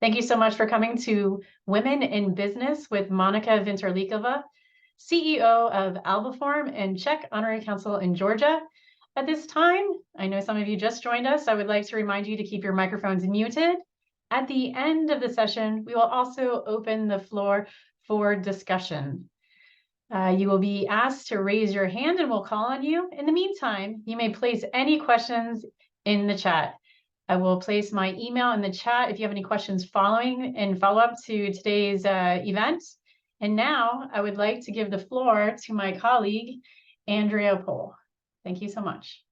Thank you so much for coming to Women in Business with Monika Vintrlíková, CEO of Albaform and Czech Honorary Consul in Georgia. At this time, I know some of you just joined us. I would like to remind you to keep your microphones muted. At the end of the session, we will also open the floor for discussion. You will be asked to raise your hand and we'll call on you. In the meantime, you may place any questions in the chat. I will place my email in the chat if you have any questions following and follow up to today's event. And now I would like to give the floor to my colleague, Andrea Pohl. Thank you so much.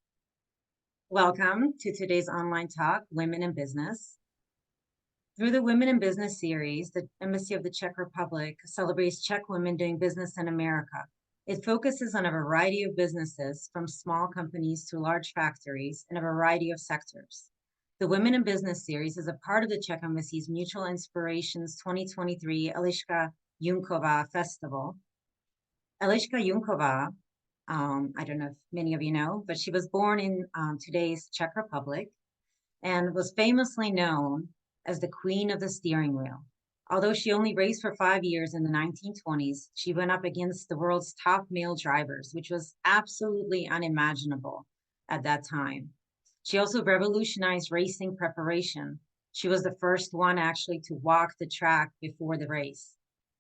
Welcome to today's online talk, Women in Business. Through the Women in Business series, the Embassy of the Czech Republic celebrates Czech women doing business in America. It focuses on a variety of businesses, from small companies to large factories in a variety of sectors. The Women in Business series is a part of the Czech Embassy's Mutual Inspirations 2023 Eliška Junková Festival. Eliška Junková, I don't know if many of you know, but she was born in today's Czech Republic and was famously known as the Queen of the Steering Wheel. Although she only raced for 5 years in the 1920s, she went up against the world's top male drivers, which was absolutely unimaginable at that time. She also revolutionized racing preparation. She was the first one actually to walk the track before the race.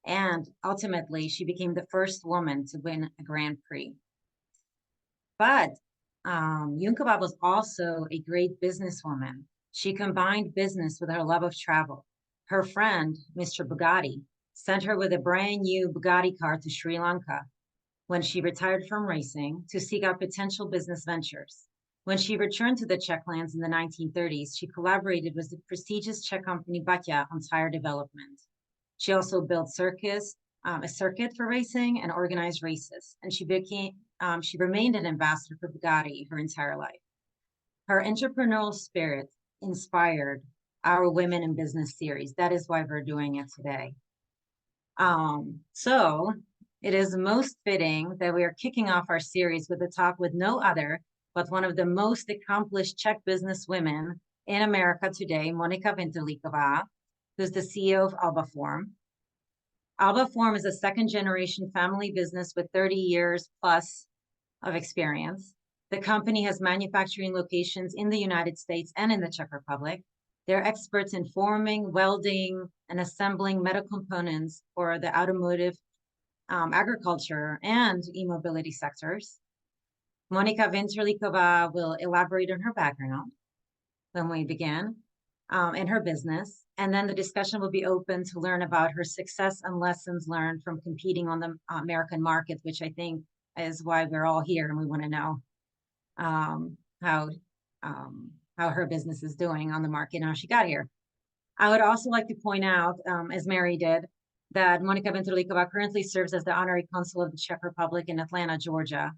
And ultimately, she became the first woman to win a Grand Prix. But Junková was also a great businesswoman. She combined business with her love of travel. Her friend, Mr. Bugatti, sent her with a brand new Bugatti car to Sri Lanka when she retired from racing to seek out potential business ventures. When she returned to the Czech lands in the 1930s, she collaborated with the prestigious Czech company Baťa on tire development. She also built a circuit for racing and organized races, and she remained an ambassador for Bugatti her entire life. Her entrepreneurial spirit inspired our Women in Business series. That is why we're doing it today. So it is most fitting that we are kicking off our series with a talk with no other but one of the most accomplished Czech business women in America today, Monika Vintrlíková, who's the CEO of Albaform. Albaform is a second-generation family business with 30 years plus of experience. The company has manufacturing locations in the United States and in the Czech Republic. They're experts in forming, welding, and assembling metal components for the automotive, agriculture, and e-mobility sectors. Monika Vintrlíková will elaborate on her background when we begin and her business. And then the discussion will be open to learn about her success and lessons learned from competing on the American market, which I think is why we're all here and we want to know how her business is doing on the market and how she got here. I would also like to point out, as Mary did, that Monika Vintrlíková currently serves as the Honorary Consul of the Czech Republic in Atlanta, Georgia.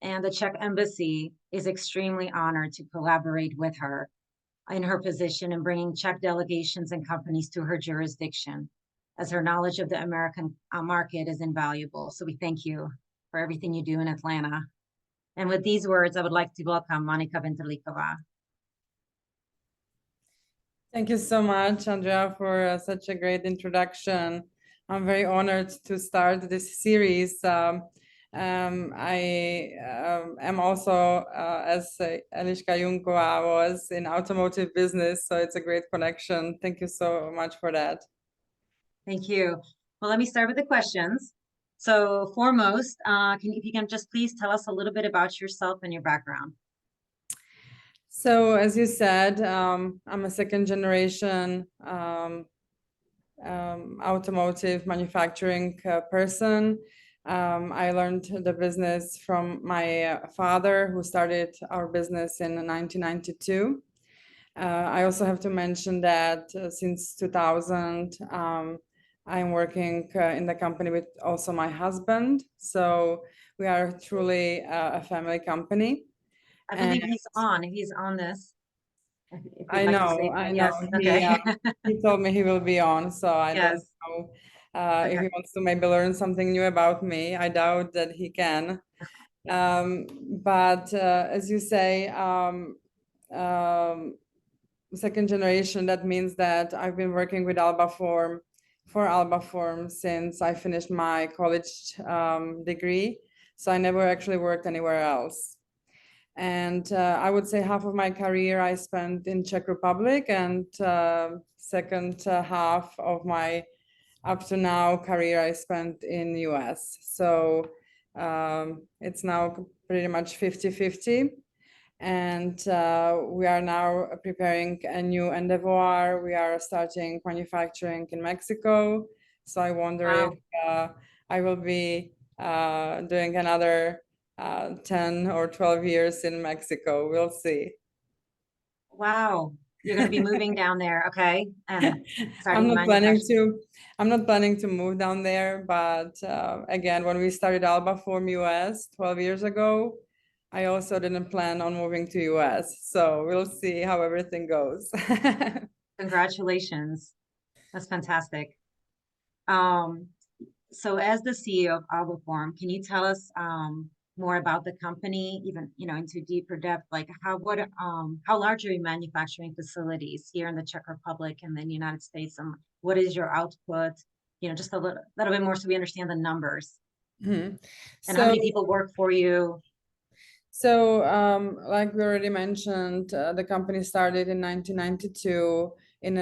And the Czech Embassy is extremely honored to collaborate with her in her position in bringing Czech delegations and companies to her jurisdiction, as her knowledge of the American market is invaluable. So we thank you for everything you do in Atlanta. And with these words, I would like to welcome Monika Vintrlíková. Thank you so much, Andrea, for such a great introduction. I'm very honored to start this series. I am also, as Eliška Junková was, in automotive business, so it's a great connection. Thank you so much for that. Thank you. Well, let me start with the questions. So foremost, if you can just please tell us a little bit about yourself and your background. So as you said, I'm a second generation automotive manufacturing person. I learned the business from my father, who started our business in 1992. I also have to mention that since 2000, I'm working in the company with also my husband. So we are truly a family company. I believe he's on this. I know. Yes. Okay. He told me he will be on, so I don't know if he wants to maybe learn something new about me. I doubt that he can. But as you say, second generation. That means that I've been working with Albaform since I finished my college degree. So I never actually worked anywhere else. And I would say half of my career I spent in Czech Republic, and second half of my up to now career I spent in US. So it's now pretty much 50-50. And we are now preparing a new endeavor. We are starting manufacturing in Mexico. So I wonder Wow. if I will be doing another 10 or 12 years in Mexico. We'll see. Wow. You're going to be moving down there. Okay. And I'm starting not planning manufacturing. I'm not planning to move down there, but again, when we started Albaform US 12 years ago, I also didn't plan on moving to US. So we'll see how everything goes. Congratulations. That's fantastic. So as the CEO of Albaform, can you tell us more about the company, even, into deeper depth, like how large are your manufacturing facilities here in the Czech Republic and then United States, and what is your output? Just a little bit more so we understand the numbers Mhm. and how many people work for you. So, like we already mentioned, the company started in 1992 in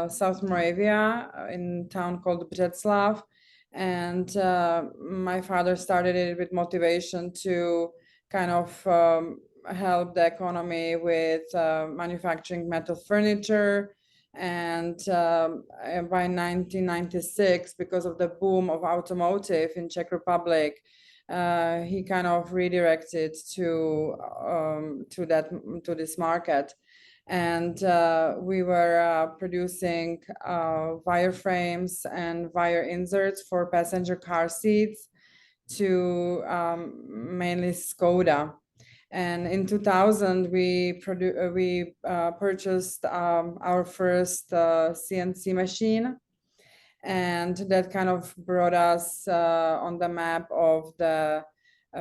South Moravia, in a town called Břeclav. And my father started it with motivation to kind of help the economy with manufacturing metal furniture. And by 1996, because of the boom of automotive in Czech Republic, he kind of redirected to this market. And we were producing wire frames and wire inserts for passenger car seats to mainly Skoda. And in 2000, we purchased our first CNC machine. And that kind of brought us on the map of the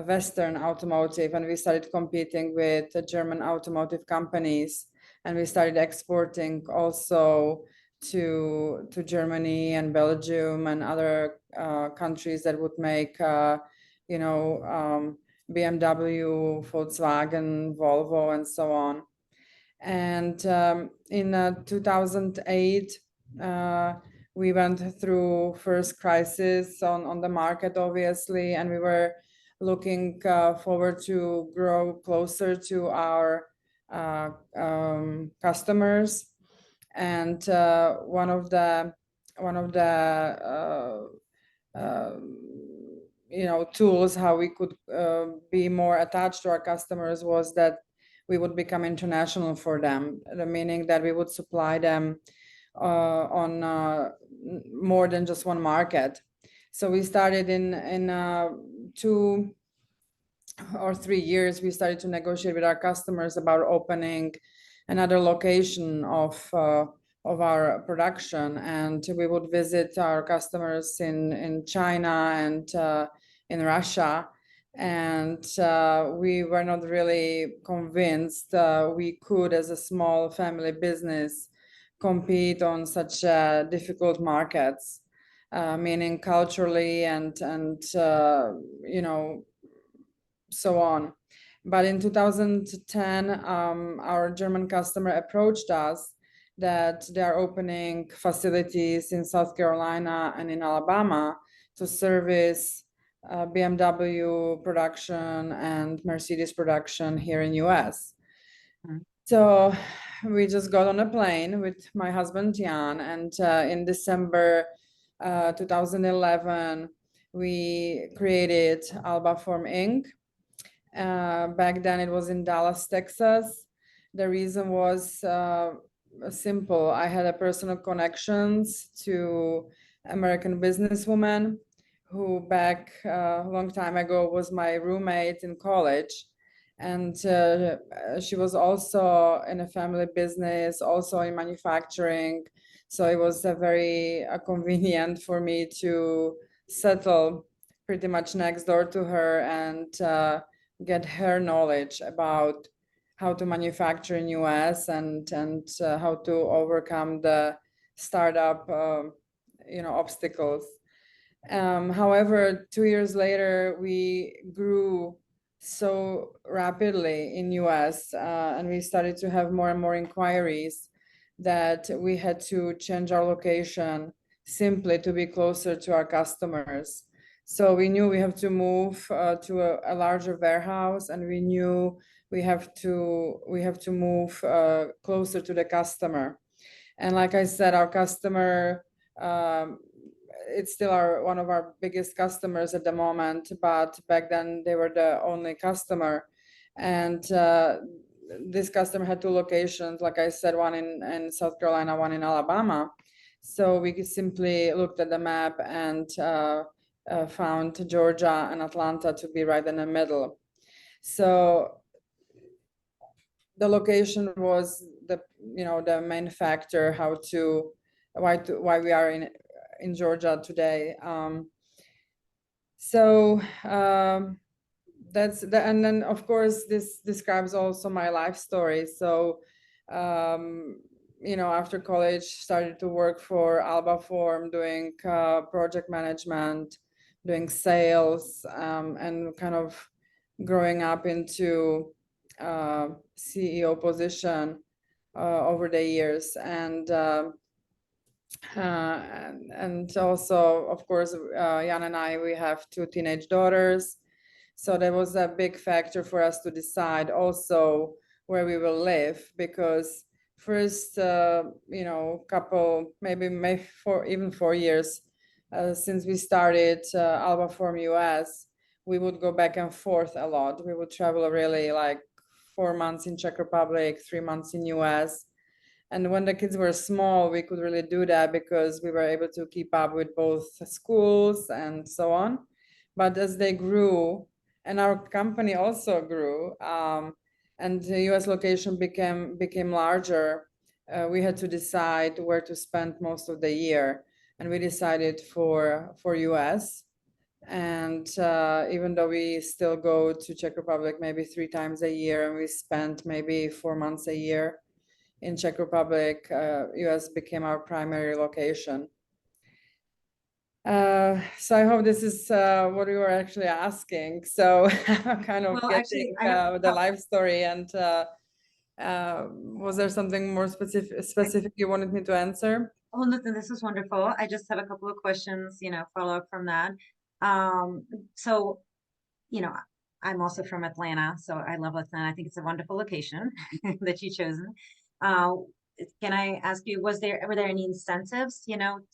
Western automotive, and we started competing with the German automotive companies, and we started exporting also to Germany and Belgium and other countries that would make, BMW, Volkswagen, Volvo, and so on. And in 2008, we went through first crisis on the market, obviously, and we were looking forward to grow closer to our customers. And one of the tools how we could be more attached to our customers was that we would become international for them, the meaning that we would supply them on more than just one market. So we started in 2 or 3 years, we started to negotiate with our customers about opening another location of our production, and we would visit our customers in China and in Russia. And we were not really convinced we could, as a small family business, compete on such difficult markets, meaning culturally and so on. But in 2010, our German customer approached us that they are opening facilities in South Carolina and in Alabama to service BMW production and Mercedes production here in US. So we just got on a plane with my husband Jan, and in December 2011, we created Albaform Inc. Back then it was in Dallas, Texas. The reason was simple. I had a personal connections to American businesswoman who back a long time ago was my roommate in college. And she was also in a family business, also in manufacturing. So it was very convenient for me to settle pretty much next door to her and get her knowledge about how to manufacture in US and how to overcome the startup obstacles. However, 2 years later, we grew so rapidly in US and we started to have more and more inquiries that we had to change our location simply to be closer to our customers. So we knew we have to move to a larger warehouse, and we knew we have to move closer to the customer. And like I said, our customer, it's still one of our biggest customers at the moment, but back then they were the only customer. And this customer had 2 locations, like I said, one in South Carolina, one in Alabama. So we simply looked at the map and found Georgia and Atlanta to be right in the middle. So the location was the main factor why we are in Georgia today. That's and then of course this describes also my life story. So after college, started to work for Albaform, doing project management, doing sales, and kind of growing up into CEO position over the years. And also, of course, Jan and I, we have 2 teenage daughters. So that was a big factor for us to decide also where we will live, because first, couple, maybe 4 years since we started Albaform US, we would go back and forth a lot. We would travel really like 4 months in Czech Republic, 3 months in US. And when the kids were small, we could really do that because we were able to keep up with both schools and so on. But as they grew, and our company also grew, and the US location became larger, we had to decide where to spend most of the year. And we decided for US. And even though we still go to Czech Republic maybe 3 times a year, and we spent maybe 4 months a year in Czech Republic, US became our primary location. So I hope this is what you were actually asking. So I'm kind of getting the life story. And was there something more specific you wanted me to answer? Oh, listen, this is wonderful. I just have a couple of questions, follow up from that. So, I'm also from Atlanta, so I love Atlanta. I think it's a wonderful location that you've chosen. Can I ask you, were there any incentives,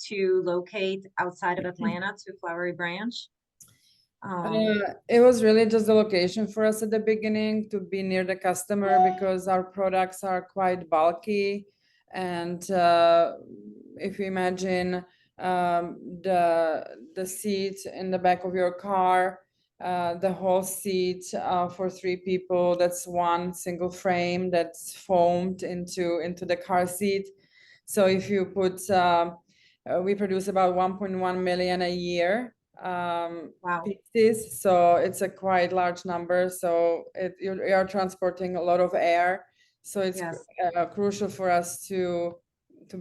to locate outside of Atlanta to Flowery Branch? It was really just the location for us at the beginning, to be near the customer, because our products are quite bulky. And if you imagine the seat in the back of your car, the whole seat for 3 people, that's one single frame that's foamed into the car seat. So if you put, we produce about 1.1 million a year pieces, so it's a quite large number. So you are transporting a lot of air, so it's crucial for us to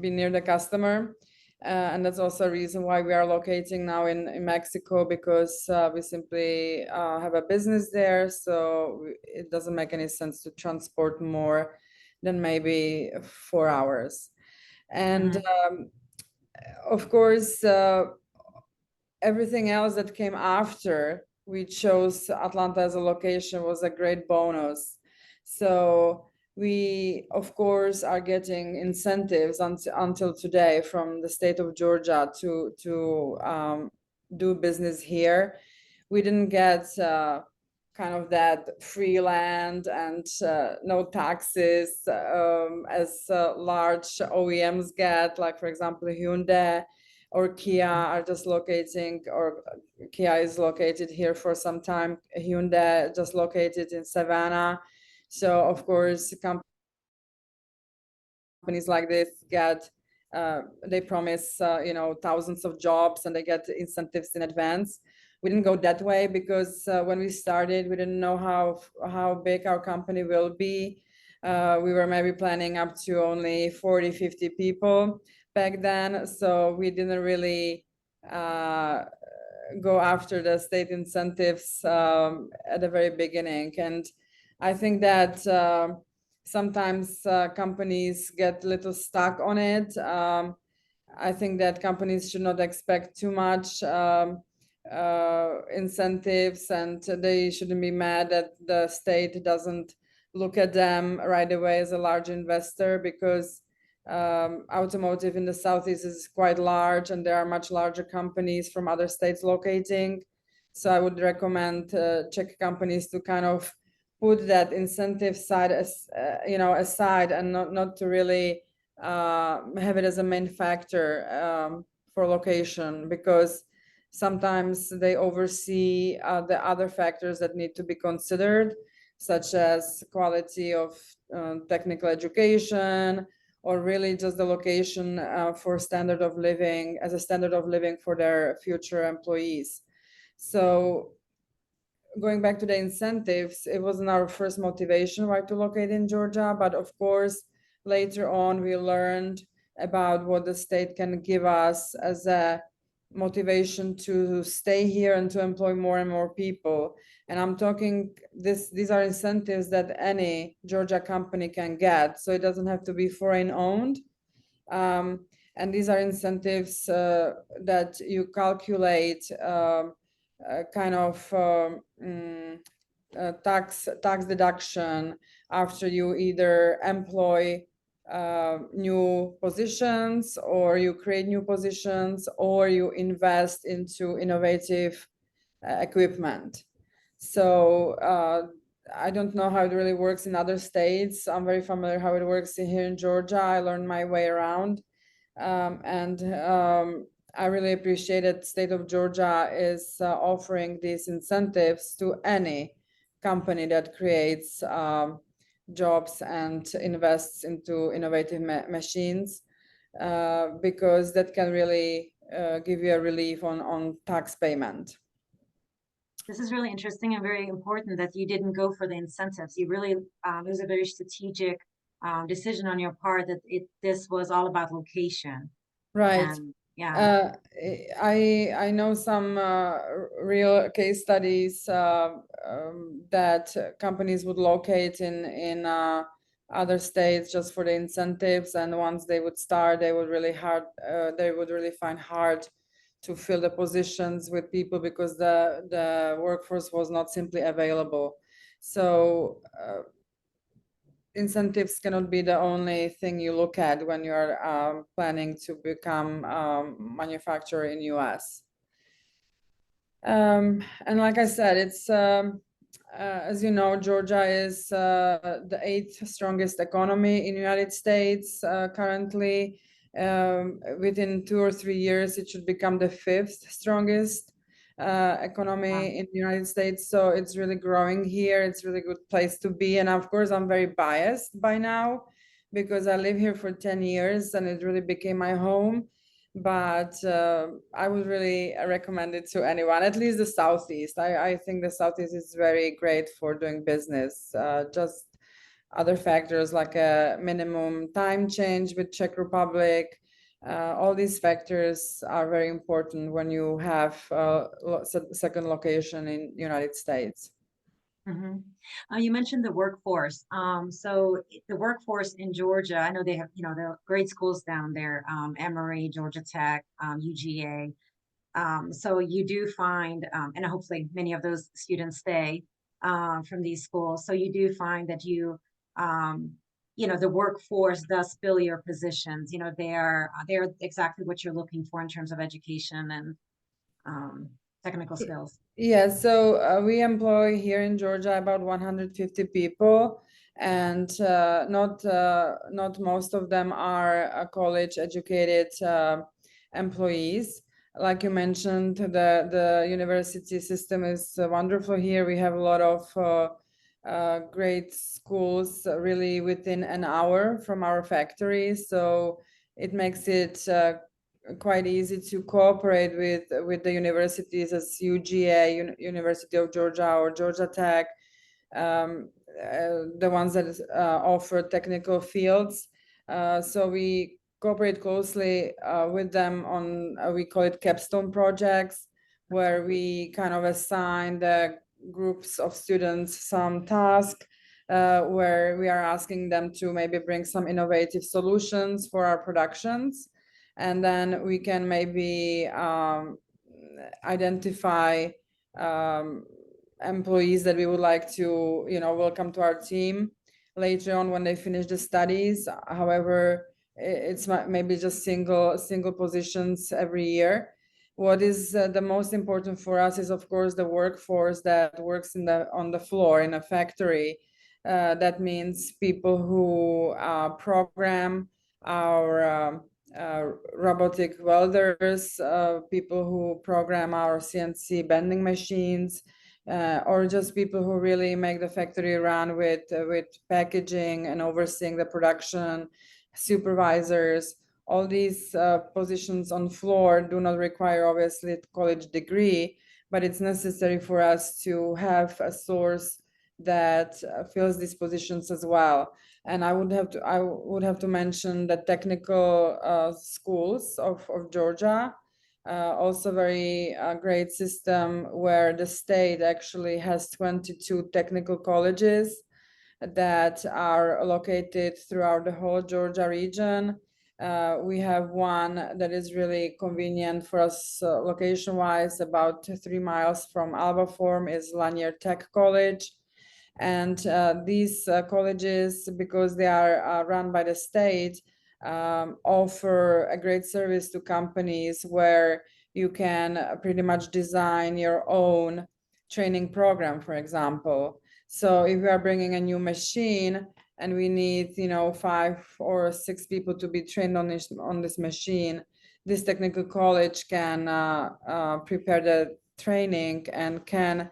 be near the customer. And that's also a reason why we are locating now in Mexico, because we simply have a business there. So it doesn't make any sense to transport more than maybe 4 hours. And of course, everything else that came after we chose Atlanta as a location was a great bonus. So we, of course, are getting incentives until today from the state of Georgia to do business here. We didn't get kind of that free land and no taxes as large OEMs get, like, for example, Hyundai or Kia are just locating, or Kia is located here for some time. Hyundai just located in Savannah. So of course, companies like this get, they promise, thousands of jobs, and they get incentives in advance. We didn't go that way because when we started, we didn't know how big our company will be. We were maybe planning up to only 40, 50 people back then. So we didn't really go after the state incentives at the very beginning. And I think that sometimes companies get a little stuck on it. I think that companies should not expect too much incentives, and they shouldn't be mad that the state doesn't look at them right away as a large investor, because automotive in the Southeast is quite large and there are much larger companies from other states locating. So I would recommend Czech companies to kind of put that incentive side aside, and not to really have it as a main factor for location, because sometimes they oversee the other factors that need to be considered, such as quality of technical education, or really just the location for standard of living, as a standard of living for their future employees. So going back to the incentives, it wasn't our first motivation why to locate in Georgia, but of course, later on, we learned about what the state can give us as a motivation to stay here and to employ more and more people. And I'm talking these are incentives that any Georgia company can get, so it doesn't have to be foreign owned. And these are incentives that you calculate kind of tax deduction after you either employ new positions, or you create new positions, or you invest into innovative equipment. So I don't know how it really works in other states. I'm very familiar how it works here in Georgia. I learned my way around, and I really appreciate that state of Georgia is offering these incentives to any company that creates jobs and invests into innovative machines, because that can really give you a relief on tax payment. This is really interesting and very important that you didn't go for the incentives. You really, it was a very strategic decision on your part that this was all about location. Right. And yeah. I know some real case studies that companies would locate in other states just for the incentives, and once they would start, they would really find hard to fill the positions with people, because the workforce was not simply available. So incentives cannot be the only thing you look at when you're planning to become manufacturer in US. And like I said, it's as you know, Georgia is the 8th strongest economy in the United States currently. Within 2 or 3 years, it should become the 5th strongest economy in the United States. So it's really growing here. It's a really good place to be. And of course, I'm very biased by now, because I live here for 10 years and it really became my home. But I would really recommend it to anyone, at least the Southeast. I think the Southeast is very great for doing business. Just other factors like a minimum time change with Czech Republic. All these factors are very important when you have a second location in United States. You mentioned the workforce. So the workforce in Georgia, I know they have, the great schools down there, Emory, Georgia Tech, UGA. So you do find, and hopefully many of those students stay from these schools. So you do find that the workforce does fill your positions. They're exactly what you're looking for in terms of education and technical skills. Yeah, so we employ here in Georgia about 150 people, and not most of them are college educated employees. Like you mentioned, the university system is wonderful here. We have a lot of great schools really within an hour from our factory, so it makes it quite easy to cooperate with the universities as UGA, University of Georgia, or Georgia Tech. the ones that offer technical fields. So we cooperate closely with them on, we call it capstone projects, where we kind of assign the groups of students some task where we are asking them to maybe bring some innovative solutions for our productions. And then we can maybe identify employees that we would like to, welcome to our team later on when they finish the studies. However, it's maybe just single positions every year. What is the most important for us is, of course, the workforce that works on the floor in a factory. That means people who program our robotic welders, people who program our CNC bending machines, or just people who really make the factory run with packaging and overseeing the production, supervisors. All these positions on floor do not require, obviously, a college degree, but it's necessary for us to have a source that fills these positions as well. And I would have to mention the technical schools of Georgia. Also very great system where the state actually has 22 technical colleges that are located throughout the whole Georgia region. We have one that is really convenient for us location-wise, about 3 miles from Albaform, is Lanier Tech College. And these colleges, because they are run by the state, offer a great service to companies where you can pretty much design your own training program, for example. So if we are bringing a new machine and we need, 5 or 6 people to be trained on this machine, this technical college can prepare the training and can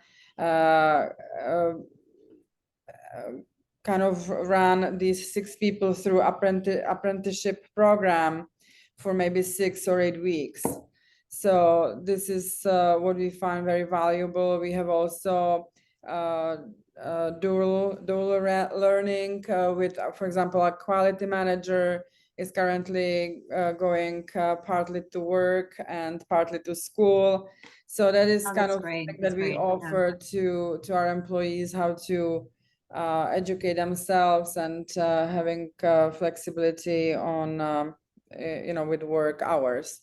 kind of run these 6 people through apprenticeship program for maybe 6 or 8 weeks. So this is what we find very valuable. We have also dual learning with, for example, a quality manager is currently going partly to work and partly to school. So that is kind of something that we offer to our employees, how to educate themselves and having flexibility on, with work hours.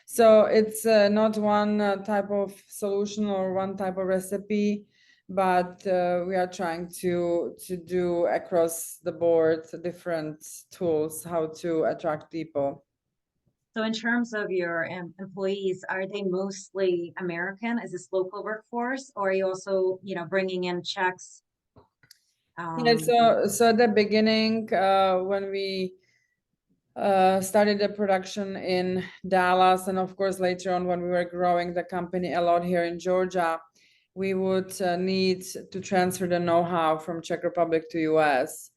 So it's not one type of solution or one type of recipe, but we are trying to do across the board different tools how to attract people. So in terms of your employees, are they mostly American? Is this local workforce, or are you also, bringing in Czechs? So at the beginning, when we started the production in Dallas, and of course later on when we were growing the company a lot here in Georgia, we would need to transfer the know-how from Czech Republic to US.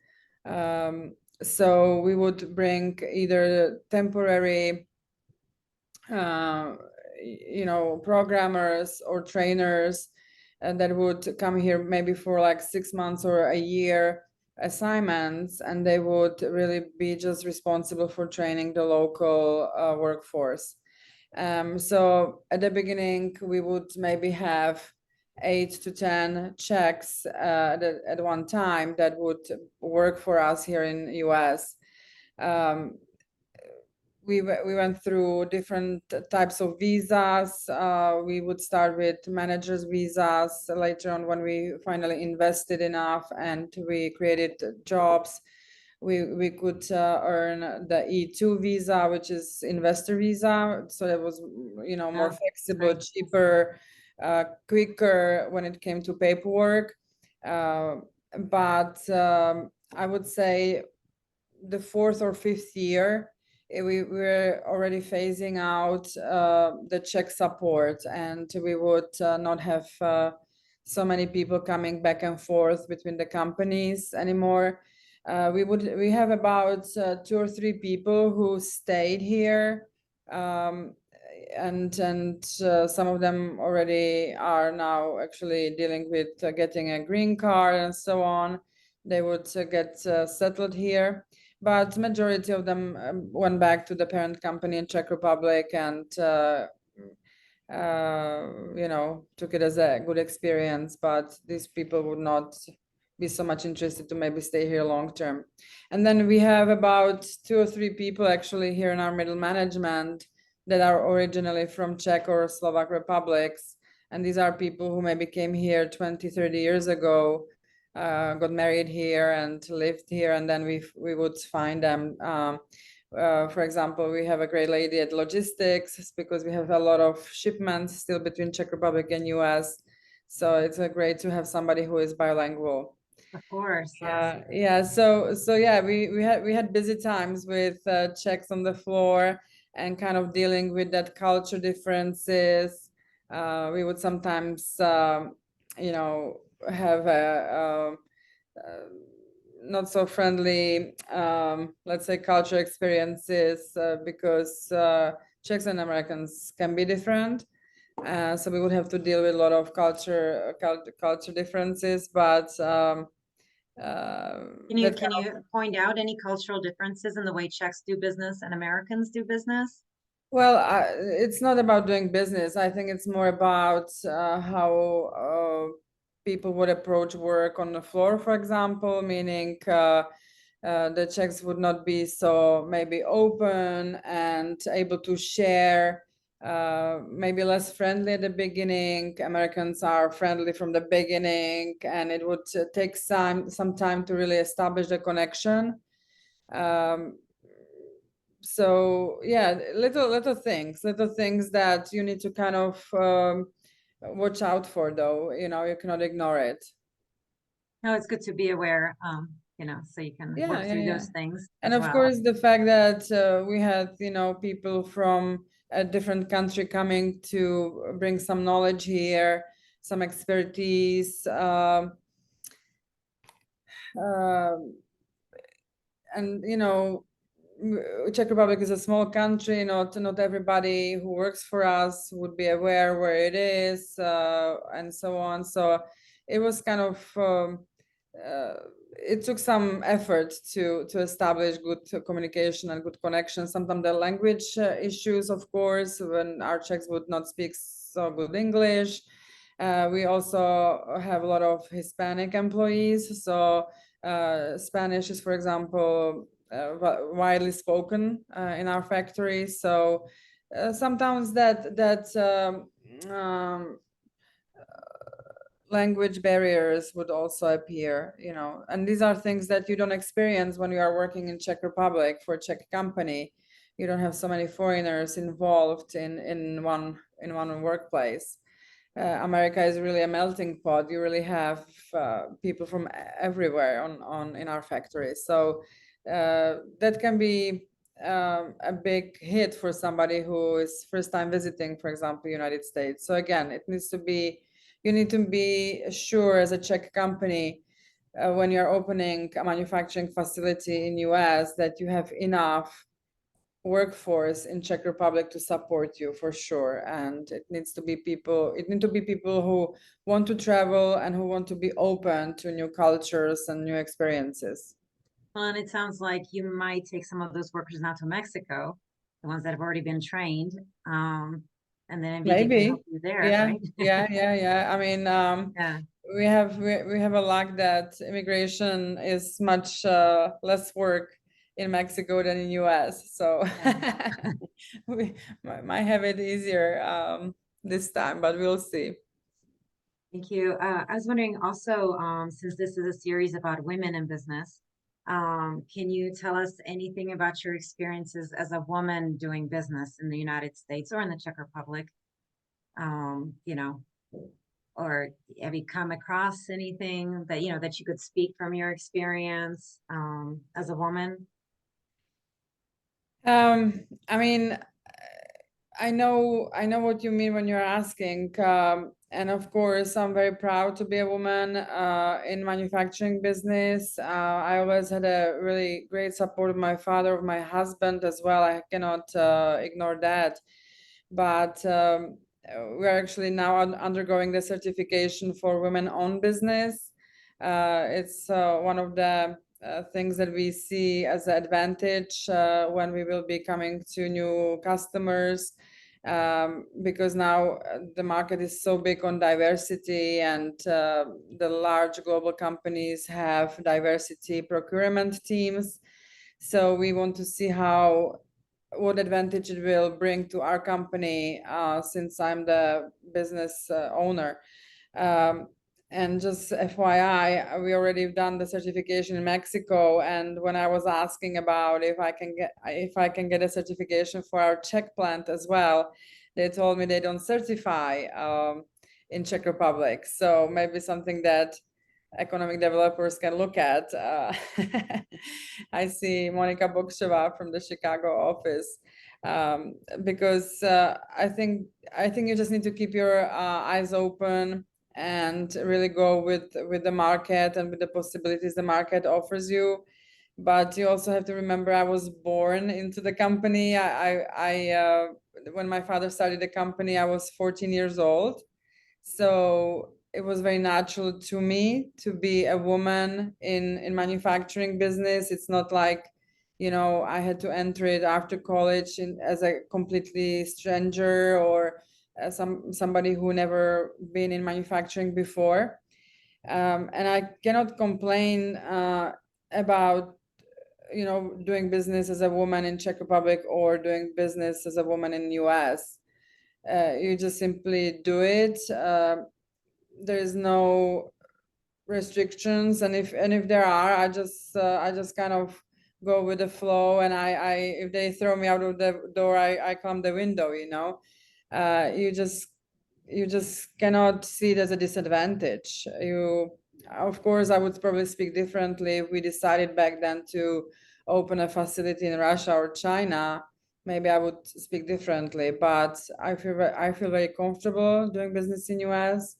So we would bring either temporary programmers or trainers that would come here maybe for like 6 months or a year assignments, and they would really be just responsible for training the local workforce. So at the beginning, we would maybe have 8 to 10 Czechs at one time that would work for us here in the US. We went through different types of visas. We would start with managers' visas. Later on, when we finally invested enough and we created jobs, we could earn the E2 visa, which is investor visa. So that was, more flexible, cheaper, quicker when it came to paperwork. But I would say the 4th or 5th year, we were already phasing out the Czech support, and we would not have so many people coming back and forth between the companies anymore. We have about 2 or 3 people who stayed here, and some of them already are now actually dealing with getting a green card and so on. they would get settled here. But majority of them went back to the parent company in Czech Republic and took it as a good experience. But these people would not be so much interested to maybe stay here long term. And then we have about 2 or 3 people actually here in our middle management that are originally from Czech or Slovak republics. And these are people who maybe came here 20, 30 years ago, got married here and lived here, and then we would find them. For example, we have a great lady at logistics because we have a lot of shipments still between Czech Republic and US. So it's great to have somebody who is bilingual. Of course, yes. Yeah, so yeah, we had busy times with Czechs on the floor and kind of dealing with that culture differences. We would sometimes, have a not so friendly, let's say, culture experiences because Czechs and Americans can be different. So we would have to deal with a lot of culture differences, but Can you point out any cultural differences in the way Czechs do business and Americans do business? Well, it's not about doing business. I think it's more about how people would approach work on the floor, for example, meaning the Czechs would not be so maybe open and able to share, maybe less friendly at the beginning. Americans are friendly from the beginning, and it would take some time to really establish the connection. So yeah, little things that you need to kind of watch out for, though. You cannot ignore it. No, it's good to be aware, so you can work through those things. And of course, the fact that we had, people from a different country coming to bring some knowledge here, some expertise, and Czech Republic is a small country. Not everybody who works for us would be aware where it is, and so on. So it was kind of it took some effort to establish good communication and good connection. Sometimes the language issues, of course, when our Czechs would not speak so good English. We also have a lot of Hispanic employees, so Spanish is, for example, widely spoken in our factory. So sometimes that language barriers would also appear, and these are things that you don't experience when you are working in Czech Republic for a Czech company. You don't have so many foreigners involved in one workplace. America is really a melting pot. You really have people from everywhere in our factories. So that can be a big hit for somebody who is first time visiting, for example, United States. So again, you need to be sure as a Czech company when you're opening a manufacturing facility in US that you have enough workforce in Czech Republic to support you, for sure. And it need to be people who want to travel and who want to be open to new cultures and new experiences. Well, and it sounds like you might take some of those workers now to Mexico, the ones that have already been trained, and then maybe help you there, yeah, right? yeah. I mean, we have a luck that immigration is much less work in Mexico than in US, so we might have it easier this time, but we'll see. Thank you. I was wondering also, since this is a series about women in business, can you tell us anything about your experiences as a woman doing business in the United States or in the Czech Republic? Or have you come across anything that, that you could speak from your experience as a woman? I mean, I know what you mean when you're asking. And of course, I'm very proud to be a woman in manufacturing business. I always had a really great support of my father, of my husband as well. I cannot ignore that. But we're actually now undergoing the certification for women-owned business. It's one of the things that we see as an advantage when we will be coming to new customers, because now the market is so big on diversity, and the large global companies have diversity procurement teams. So we want to see what advantage it will bring to our company, since I'm the business owner. And just FYI, we already done the certification in Mexico. And when I was asking about if I can get a certification for our Czech plant as well, they told me they don't certify in Czech Republic. So maybe something that economic developers can look at. I see Monika Vintrlíková from the Chicago office, because I think you just need to keep your eyes open and really go with the market and with the possibilities the market offers you. But you also have to remember, I was born into the company. When my father started the company, I was 14 years old. So it was very natural to me to be a woman in manufacturing business. It's not like, I had to enter it after college as a completely stranger, or somebody who never been in manufacturing before. And I cannot complain about doing business as a woman in Czech Republic or doing business as a woman in US. You just simply do it. There is no restrictions, and if there are, I just kind of go with the flow, and I if they throw me out of the door, I climb the window. You just cannot see it as a disadvantage. Of course, I would probably speak differently if we decided back then to open a facility in Russia or China. Maybe I would speak differently, but I feel very comfortable doing business in US,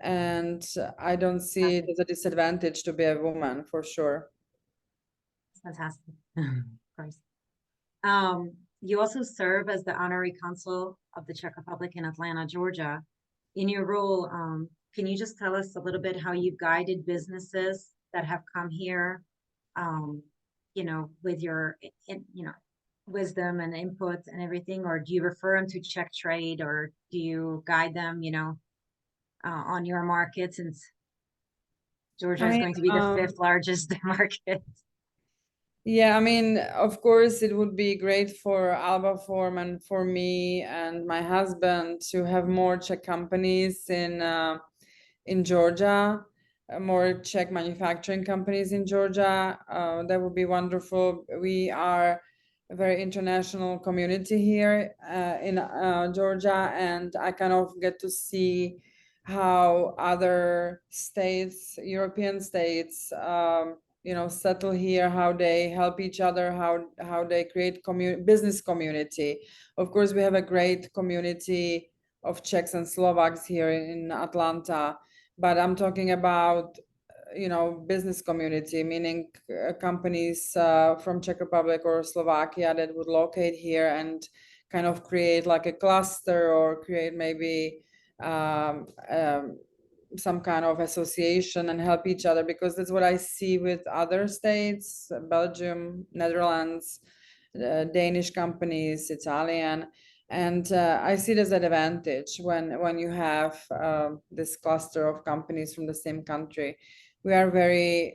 and I don't see it as a disadvantage to be a woman, for sure. Fantastic. Of course. You also serve as the Honorary Consul of the Czech Republic in Atlanta, Georgia. In your role, can you just tell us a little bit how you guided businesses that have come here, with your, wisdom and input and everything, or do you refer them to Czech trade, or do you guide them, on your market, since Georgia is going to be the fifth largest market? Yeah, I mean, of course, it would be great for Albaform and for me and my husband to have more Czech companies in Georgia, more Czech manufacturing companies in Georgia. That would be wonderful. We are a very international community here in Georgia, and I kind of get to see how other states, European states, settle here, how they help each other, how they create business community. Of course, we have a great community of Czechs and Slovaks here in Atlanta, but I'm talking about, business community, meaning companies from Czech Republic or Slovakia that would locate here and kind of create like a cluster, or create maybe some kind of association and help each other, because that's what I see with other states, Belgium, Netherlands, Danish companies, Italian. And I see it as an advantage when you have this cluster of companies from the same country. We are very,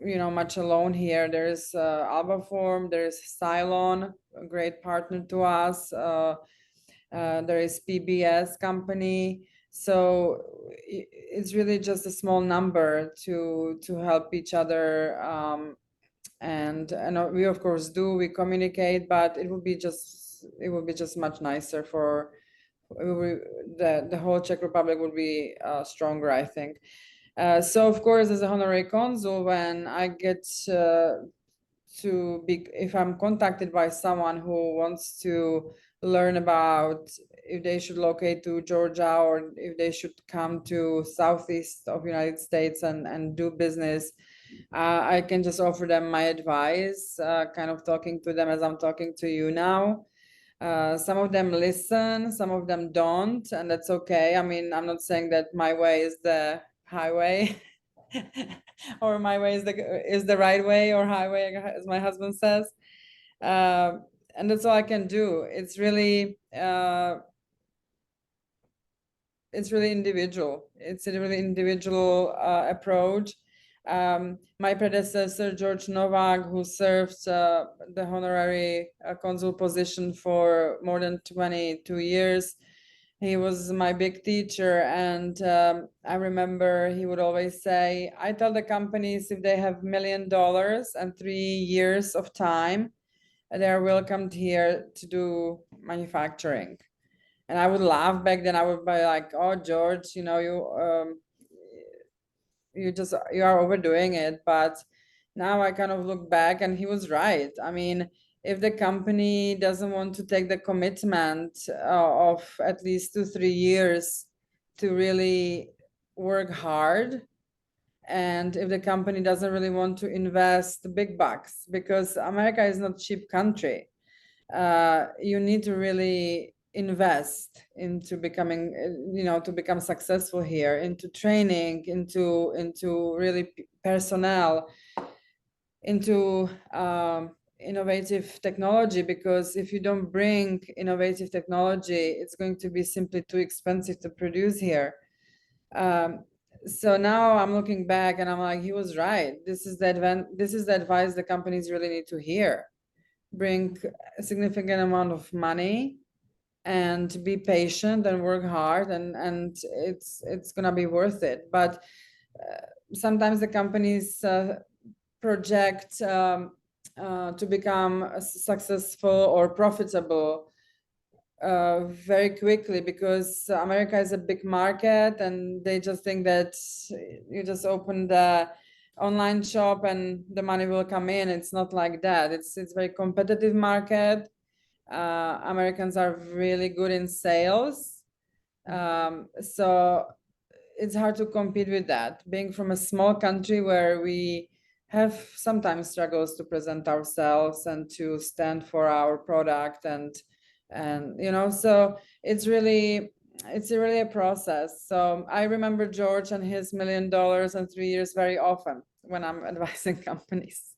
much alone here. There's Albaform, there's Cylon, a great partner to us. There is PBS company. So it's really just a small number to help each other. And we of course we communicate, but it would be just much nicer for the whole Czech Republic would be stronger, I think. So of course, as a honorary consul, when I get if I'm contacted by someone who wants to learn about if they should locate to Georgia, or if they should come to southeast of United States and do business, I can just offer them my advice, kind of talking to them as I'm talking to you now. Some of them listen, some of them don't, and that's okay. I mean, I'm not saying that my way is the highway. or my way is the right way, or highway, as my husband says. And that's all I can do. It's really individual. It's a really individual approach. My predecessor, George Novak, who served the honorary consul position for more than 22 years, he was my big teacher. And I remember he would always say, I tell the companies if they have $1 million and 3 years of time, they are welcomed here to do manufacturing. And I would laugh back then. I would be like, oh, George, you know, you are overdoing it. But now I kind of look back, and he was right. I mean, if the company doesn't want to take the commitment of at least 2-3 years to really work hard, and if the company doesn't really want to invest big bucks, because America is not a cheap country, you need to really invest into becoming, to become successful here, into training, into really personnel, into innovative technology, because if you don't bring innovative technology, it's going to be simply too expensive to produce here. So now I'm looking back and I'm like, he was right. This is the advice the companies really need to hear. Bring a significant amount of money and be patient and work hard, and it's gonna be worth it. But sometimes the companies project to become successful or profitable very quickly, because America is a big market, and they just think that you just open the online shop and the money will come in. It's not like that. It's a very competitive market. Americans are really good in sales, so it's hard to compete with that. Being from a small country where we have sometimes struggles to present ourselves and to stand for our product, and so it's really a process. So I remember George and his $1 million and 3 years very often when I'm advising companies.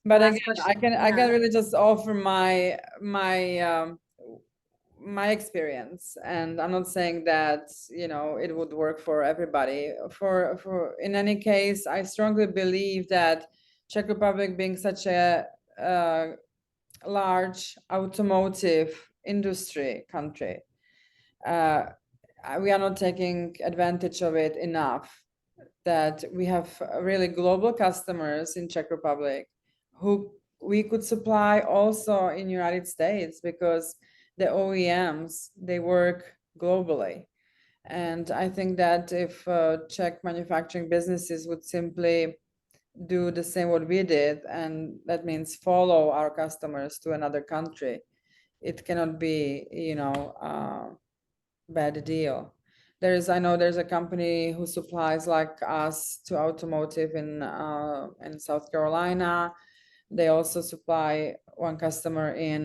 But Last again, I can really just offer my experience, and I'm not saying that it would work for everybody. For in any case, I strongly believe that Czech Republic, being such a large automotive industry country, we are not taking advantage of it enough. That we have really global customers in Czech Republic who we could supply also in United States, because the OEMs, they work globally. And I think that if Czech manufacturing businesses would simply do the same what we did, and that means follow our customers to another country, it cannot be, bad deal. I know there's a company who supplies like us to automotive in South Carolina. They also supply one customer in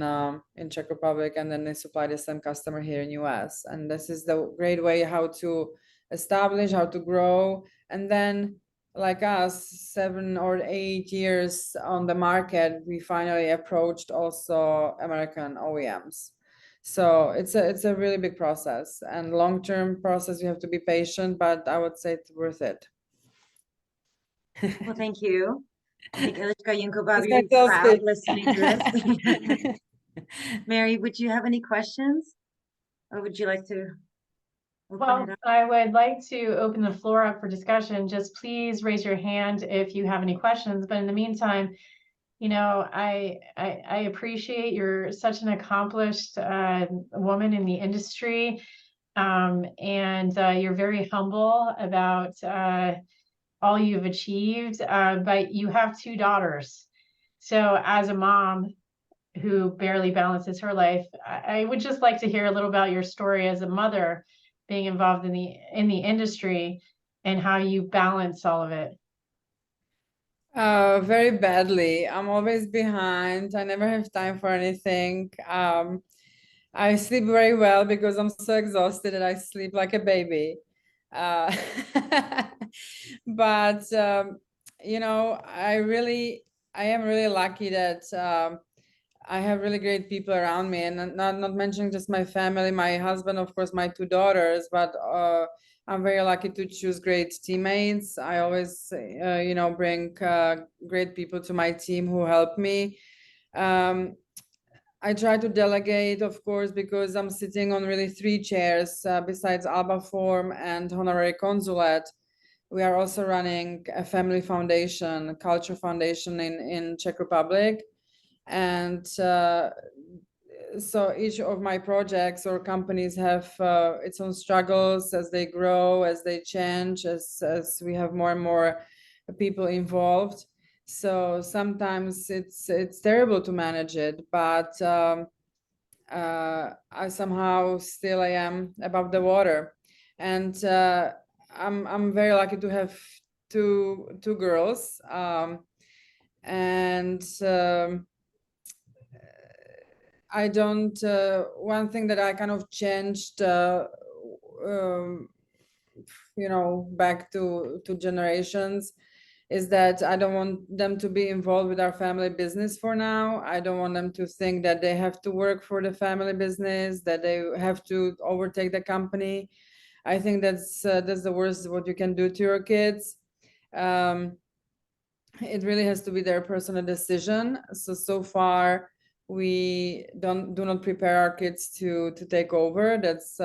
Czech Republic, and then they supply the same customer here in US. And this is the great way how to establish, how to grow. And then, like us, 7 or 8 years on the market, we finally approached also American OEMs. So it's a really big process, and long-term process. You have to be patient, but I would say it's worth it. Well, thank you. I think Eliška Junková would be proud listening to this. Mary, would you have any questions, or would you like to open it up? I would like to open the floor up for discussion. Just please raise your hand if you have any questions. But in the meantime, I appreciate you're such an accomplished woman in the industry, and you're very humble about all you've achieved, but you have 2 daughters. So as a mom who barely balances her life, I would just like to hear a little about your story as a mother, being involved in the industry, and how you balance all of it. Very badly. I'm always behind. I never have time for anything. I sleep very well because I'm so exhausted that I sleep like a baby. But you know, I am really lucky that I have really great people around me, and not mentioning just my family, my husband, of course, my 2 daughters, but I'm very lucky to choose great teammates. I always, you know, bring great people to my team who help me. I try to delegate, of course, because I'm sitting on really 3 chairs besides Albaform and Honorary Consulate. We are also running a family foundation, culture foundation in Czech Republic. And so each of my projects or companies have its own struggles as they grow, as they change, as we have more and more people involved. So sometimes it's terrible to manage it, but I somehow still I am above the water, and I'm very lucky to have two girls, and I don't. One thing that I kind of changed, you know, back to generations, is that I don't want them to be involved with our family business for now. I don't want them to think that they have to work for the family business, that they have to overtake the company. I think that's the worst what you can do to your kids. It really has to be their personal decision. So far, we do not prepare our kids to take over. That's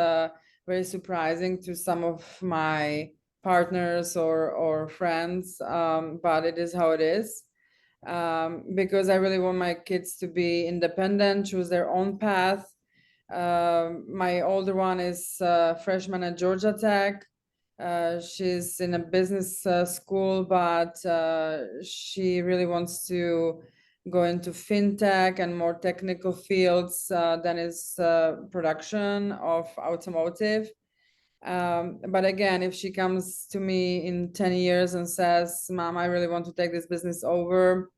very surprising to some of my partners or friends, but it is how it is. Because I really want my kids to be independent, choose their own path. My older one is freshman at Georgia Tech. She's in a business school, but she really wants to go into fintech and more technical fields than is production of automotive. But again, if she comes to me in 10 years and says, Mom, I really want to take this business over,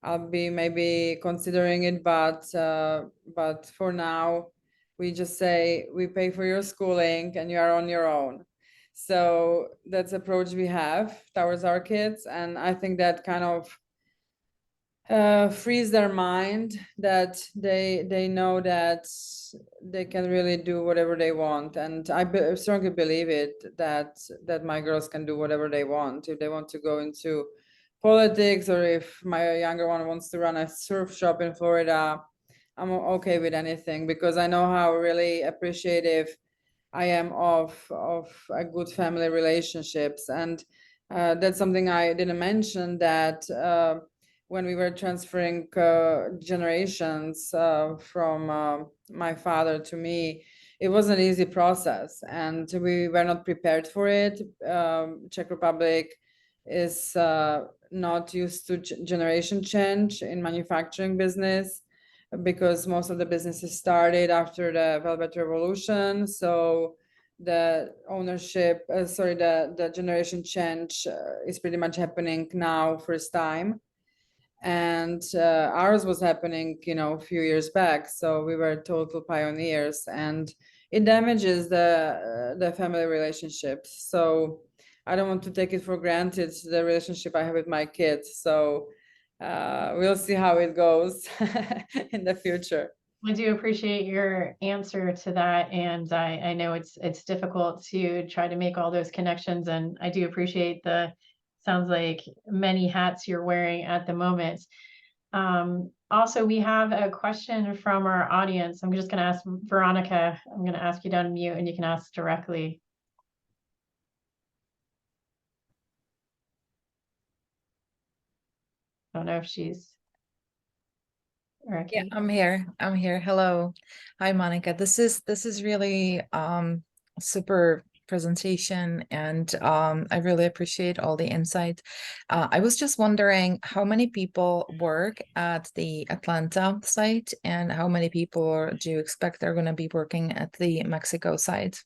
I'll be maybe considering it, but for now, we just say we pay for your schooling and you are on your own. So that's the approach we have towards our kids, and I think that kind of frees their mind, that they know that they can really do whatever they want. And I strongly believe it, that my girls can do whatever they want. If they want to go into politics, or if my younger one wants to run a surf shop in Florida, I'm okay with anything, because I know how really appreciative I am of a good family relationships. And that's something I didn't mention, that when we were transferring generations from my father to me, it was an easy process, and we were not prepared for it. Czech Republic is not used to generation change in manufacturing business, because most of the businesses started after the Velvet Revolution. So the ownership, the generation change is pretty much happening now, first time. And ours was happening, you know, a few years back. So we were total pioneers, and it damages the family relationships. So I don't want to take it for granted, the relationship I have with my kids. So we'll see how it goes in the future. I do appreciate your answer to that, and I know it's difficult to try to make all those connections, and I do appreciate sounds like many hats you're wearing at the moment. Also, we have a question from our audience. I'm just going to ask Veronica. I'm going to ask you to unmute, and you can ask directly. I don't know if she's. Yeah, I'm here. Hello. Hi, Monika. This is really super presentation, and I really appreciate all the insight. I was just wondering how many people work at the Atlanta site, and how many people do you expect are going to be working at the Mexico site?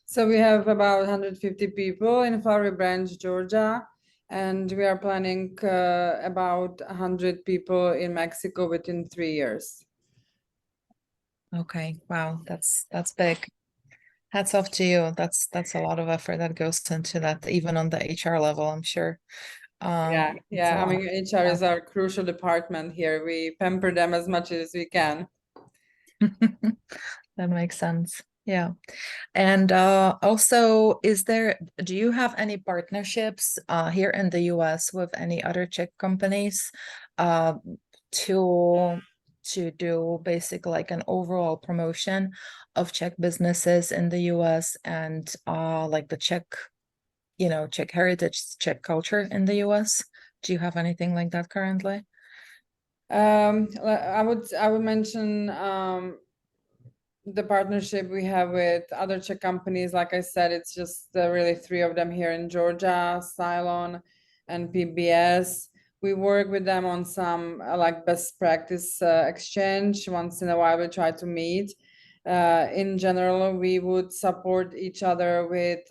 So we have about 150 people in Flowery Branch, Georgia. And we are planning about 100 people in Mexico within 3 years. Okay, wow, that's big. Hats off to you. That's a lot of effort that goes into that, even on the HR level, I'm sure. Yeah, It's a yeah. I lot. mean, HR is our crucial department here. We pamper them as much as we can. That makes sense. Yeah. And also, do you have any partnerships here in the US with any other Czech companies to do basically like an overall promotion of Czech businesses in the US and like the Czech, Czech heritage, Czech culture in the US? Do you have anything like that currently? I would mention the partnership we have with other Czech companies. Like I said, it's just really 3 of them here in Georgia, Cylon and PBS. We work with them on some like best practice exchange. Once in a while, we try to meet. In general, we would support each other with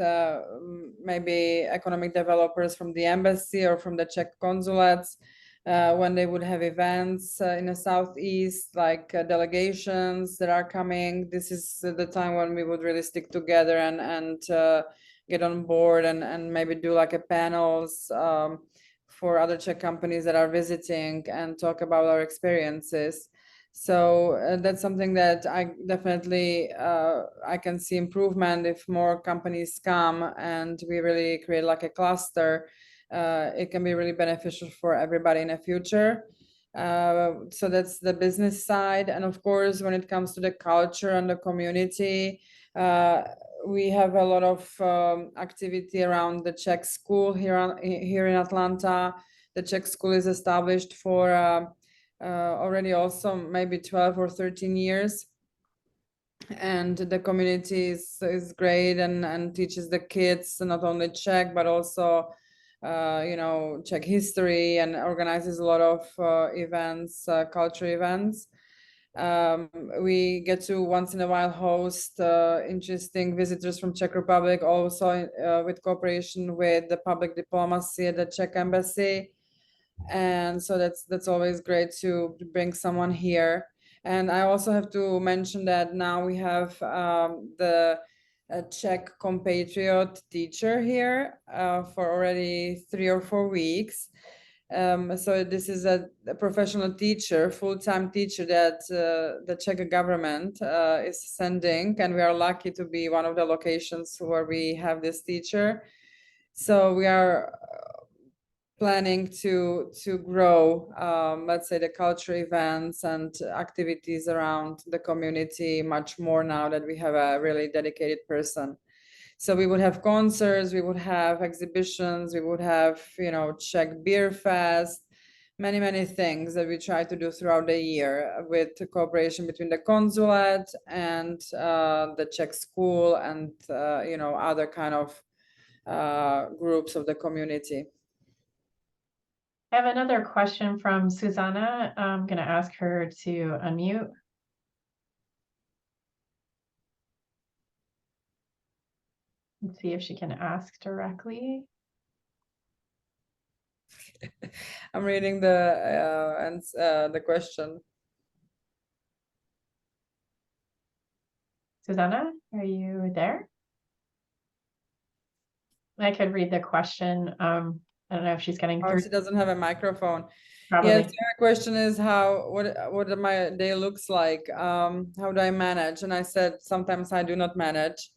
maybe economic developers from the embassy or from the Czech consulates. When they would have events in the Southeast, like delegations that are coming. This is the time when we would really stick together and get on board and maybe do like a panels for other Czech companies that are visiting and talk about our experiences. So that's something that I definitely I can see improvement if more companies come and we really create like a cluster. It can be really beneficial for everybody in the future. So that's the business side. And of course, when it comes to the culture and the community, we have a lot of activity around the Czech school here in Atlanta. The Czech school is established for already also maybe 12 or 13 years. And the community is great and teaches the kids not only Czech, but also Czech history, and organizes a lot of events, culture events. We get to once in a while host interesting visitors from Czech Republic, also with cooperation with the public diplomacy at the Czech embassy. And so that's always great to bring someone here. And I also have to mention that now we have the Czech compatriot teacher here for already 3 or 4 weeks. So this is a professional teacher, full-time teacher that the Czech government is sending, and we are lucky to be one of the locations where we have this teacher. So we are planning to grow, let's say, the culture events and activities around the community much more now that we have a really dedicated person. So we would have concerts, we would have exhibitions, we would have, Czech Beer Fest, many things that we try to do throughout the year with the cooperation between the consulate and the Czech school and, other kind of groups of the community. I have another question from Susanna. I'm going to ask her to unmute. Let's see if she can ask directly. I'm reading the question. Susanna, are you there? I could read the question. I don't know if she's getting through. She doesn't have a microphone. Probably. Yes, the question is what my day looks like. How do I manage? And I said sometimes I do not manage.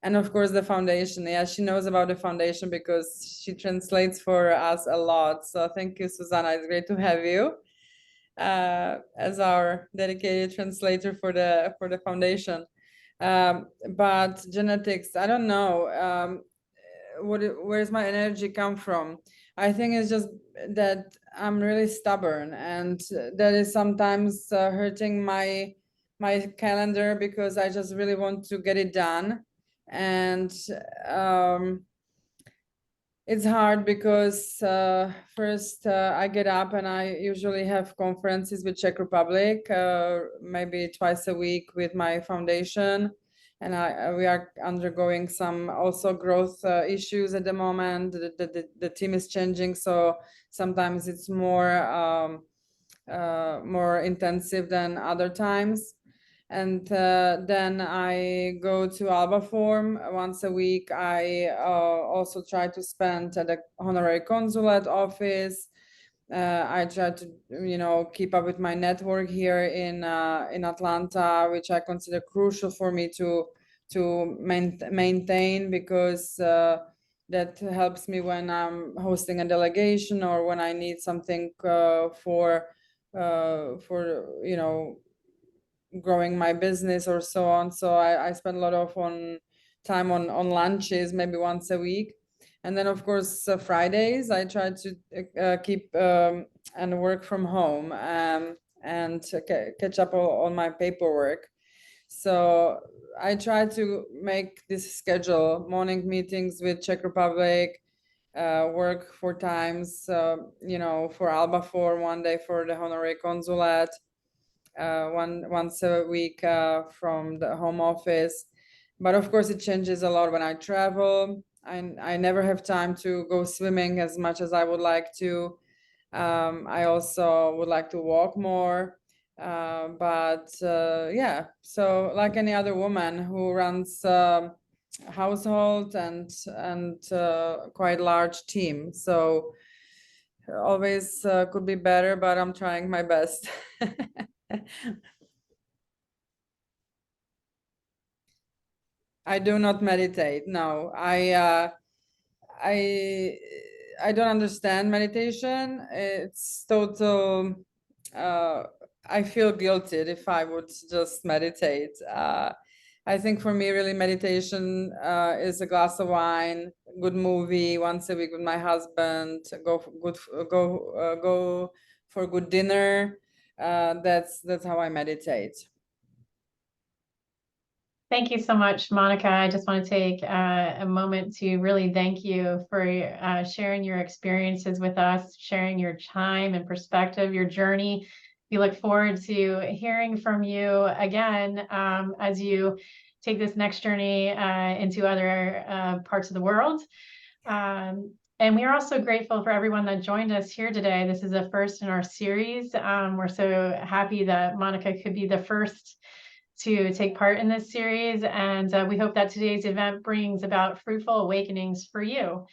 And of course the foundation. Yeah, she knows about the foundation because she translates for us a lot. So thank you, Susanna. It's great to have you as our dedicated translator for the foundation. But genetics, I don't know. Where's my energy come from? I think it's just that I'm really stubborn, and that is sometimes hurting my calendar because I just really want to get it done. And it's hard because first I get up and I usually have conferences with Czech Republic, maybe twice a week with my foundation. And we are undergoing some also growth issues at the moment. The team is changing, so sometimes it's more intensive than other times. And then I go to Albaform once a week. I also try to spend at the Honorary Consulate office. I try to, keep up with my network here in Atlanta, which I consider crucial for me to maintain, because that helps me when I'm hosting a delegation or when I need something for growing my business or so on. So I spend a lot of time on lunches, maybe once a week. And then, of course, Fridays, I try to keep and work from home and catch up on my paperwork. So I try to make this schedule: morning meetings with Czech Republic, work 4 times, for Albaform, 1 day for the Honorary Consulate, once a week from the home office. But of course, it changes a lot when I travel. I never have time to go swimming as much as I would like to. I also would like to walk more. Yeah, so like any other woman who runs household and quite large team. So always could be better, but I'm trying my best. I do not meditate. No, I don't understand meditation. It's total. I feel guilty if I would just meditate. I think for me, really, meditation is a glass of wine, good movie once a week with my husband, go for good dinner. That's how I meditate. Thank you so much, Monika. I just want to take a moment to really thank you for sharing your experiences with us, sharing your time and perspective, your journey. We look forward to hearing from you again as you take this next journey into other parts of the world. And we are also grateful for everyone that joined us here today. This is a first in our series. We're so happy that Monika could be the first to take part in this series, and we hope that today's event brings about fruitful awakenings for you.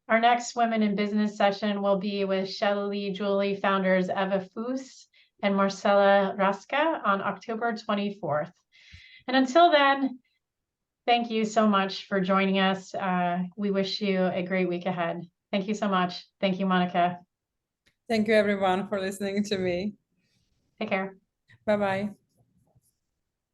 Our next Women in Business session will be with Shelley Julie founders Eva Foos and Marcella Raska on October 24th. And until then, thank you so much for joining us. We wish you a great week ahead. Thank you so much. Thank you, Monika. Thank you, everyone, for listening to me. Take care. Bye-bye.